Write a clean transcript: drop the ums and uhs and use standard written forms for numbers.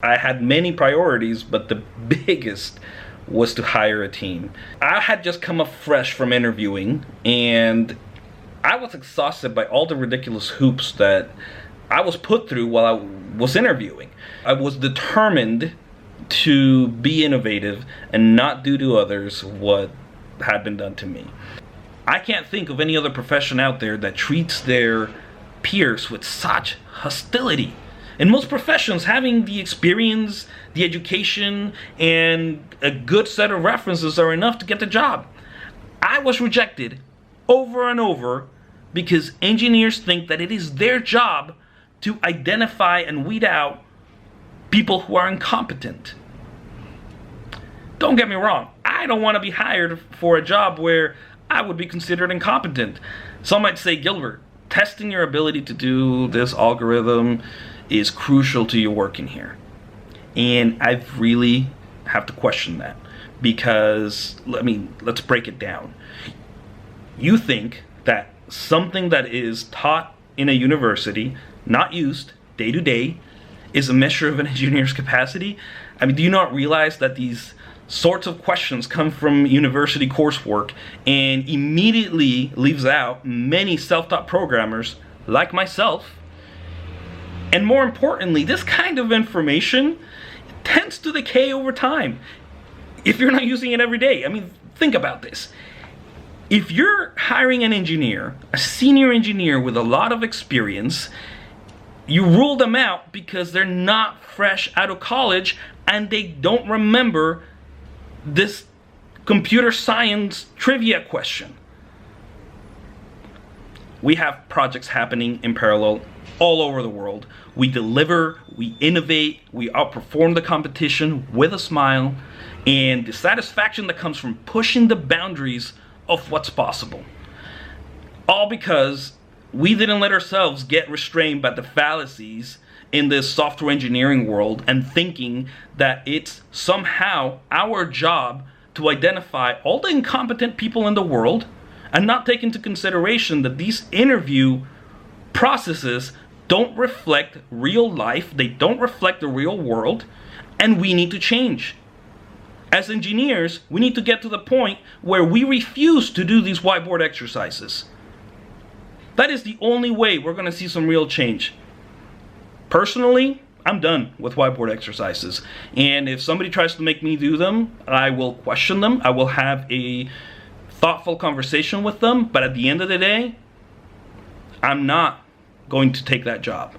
I had many priorities, but the biggest was to hire a team. I had just come up fresh from interviewing, and I was exhausted by all the ridiculous hoops that I was put through while I was interviewing. I was determined to be innovative and not do to others what had been done to me. I can't think of any other profession out there that treats their peers with such hostility. In most professions, having the experience, the education, and a good set of references are enough to get the job. I was rejected over and over because engineers think that it is their job to identify and weed out people who are incompetent. Don't get me wrong, I don't want to be hired for a job where I would be considered incompetent. Some might say, Gilbert, testing your ability to do this algorithm is crucial to your work in here. And I really have to question that, because let's break it down. You think that something that is taught in a university, not used day to day, is a measure of an engineer's capacity? I mean, do you not realize that these sorts of questions come from university coursework and immediately leaves out many self-taught programmers like myself? And more importantly, this kind of information tends to decay over time if you're not using it every day. I mean, think about this. If you're hiring an engineer, a senior engineer with a lot of experience, you rule them out because they're not fresh out of college and they don't remember this computer science trivia question. We have projects happening in parallel all over the world. We deliver, we innovate, we outperform the competition with a smile, and the satisfaction that comes from pushing the boundaries of what's possible. All because we didn't let ourselves get restrained by the fallacies in this software engineering world and thinking that it's somehow our job to identify all the incompetent people in the world and not take into consideration that these interview processes don't reflect real life, they don't reflect the real world, and we need to change. As engineers, we need to get to the point where we refuse to do these whiteboard exercises. That is the only way we're going to see some real change. Personally, I'm done with whiteboard exercises. And if somebody tries to make me do them, I will question them. I will have a thoughtful conversation with them. But at the end of the day, I'm not going to take that job.